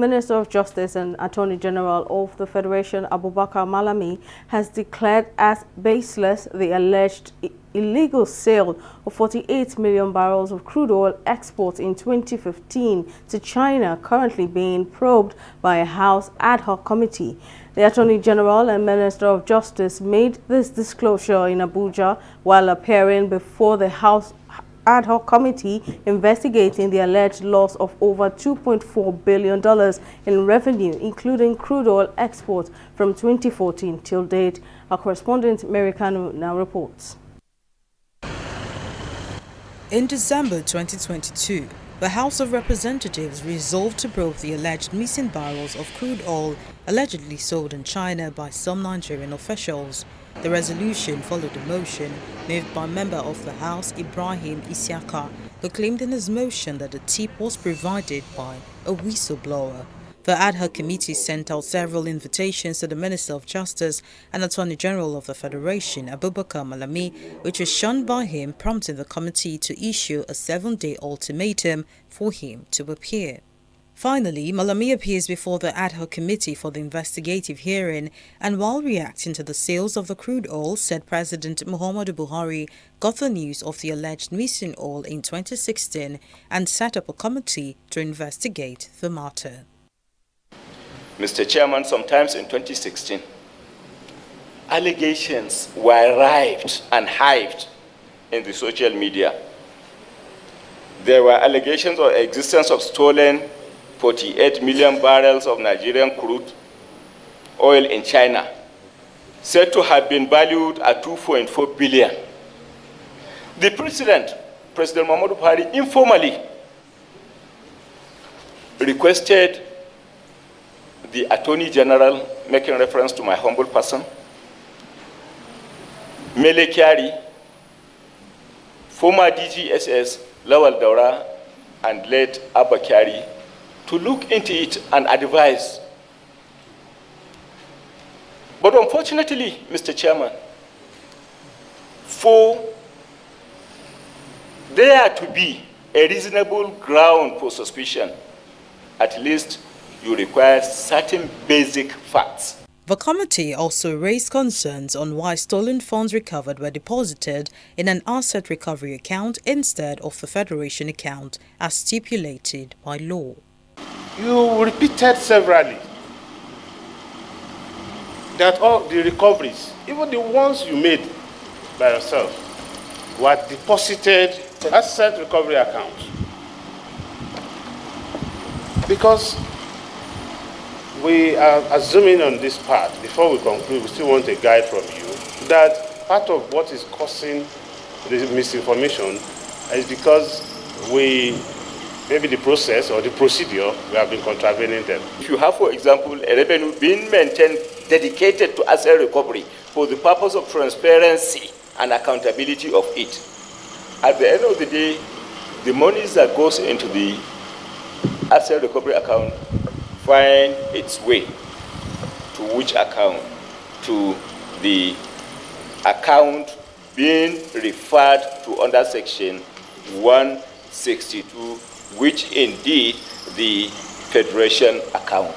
Minister of Justice and Attorney General of the Federation, Abubakar Malami, has declared as baseless the alleged illegal sale of 48 million barrels of crude oil exports in 2015 to China, currently being probed by a House ad hoc committee. The Attorney General and Minister of Justice made this disclosure in Abuja while appearing before the House ad hoc committee investigating the alleged loss of over $2.4 billion in revenue, including crude oil exports from 2014 till date. Our correspondent Mary Kanu now reports. In December 2022, the House of Representatives resolved to probe the alleged missing barrels of crude oil allegedly sold in China by some Nigerian officials. The resolution followed a motion moved by member of the House Ibrahim Isiaka, who claimed in his motion that the tip was provided by a whistleblower. The ad hoc committee sent out several invitations to the Minister of Justice and Attorney General of the Federation, Abubakar Malami, which was shunned by him, prompting the committee to issue a 7-day ultimatum for him to appear. Finally, Malami appears before the ad hoc committee for the investigative hearing, and while reacting to the sales of the crude oil, said President Muhammadu Buhari got the news of the alleged missing oil in 2016 and set up a committee to investigate the matter. Mr. Chairman, sometimes in 2016, allegations were rife and hyped in the social media. There were allegations of existence of stolen 48 million barrels of Nigerian crude oil in China, said to have been valued at 2.4 billion. The President Muhammadu Buhari, informally requested the Attorney General, making reference to my humble person, Mele Kyari, former DGSS Lawal Daura, and late Abba Kyari, to look into it and advise. But unfortunately, Mr. Chairman, for there to be a reasonable ground for suspicion, at least you require certain basic facts. The committee also raised concerns on why stolen funds recovered were deposited in an asset recovery account instead of the Federation account as stipulated by law. You repeated severally that all the recoveries, even the ones you made by yourself, were deposited in asset recovery accounts. Because we are assuming on this part, before we conclude, we still want a guide from you, that part of what is causing the misinformation is because maybe the process or the procedure, we have been contravening them. If you have, for example, a revenue being maintained dedicated to asset recovery for the purpose of transparency and accountability of it, at the end of the day, the monies that goes into the asset recovery account find its way to which account? To the account being referred to under section 162, which indeed the Federation account.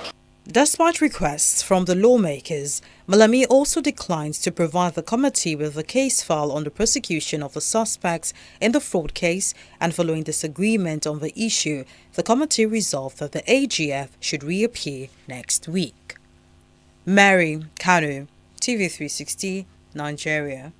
Despite requests from the lawmakers, Malami also declines to provide the committee with the case file on the prosecution of the suspects in the fraud case, and following disagreement on the issue, the committee resolved that the AGF should reappear next week. Mary Kanu, TV360, Nigeria.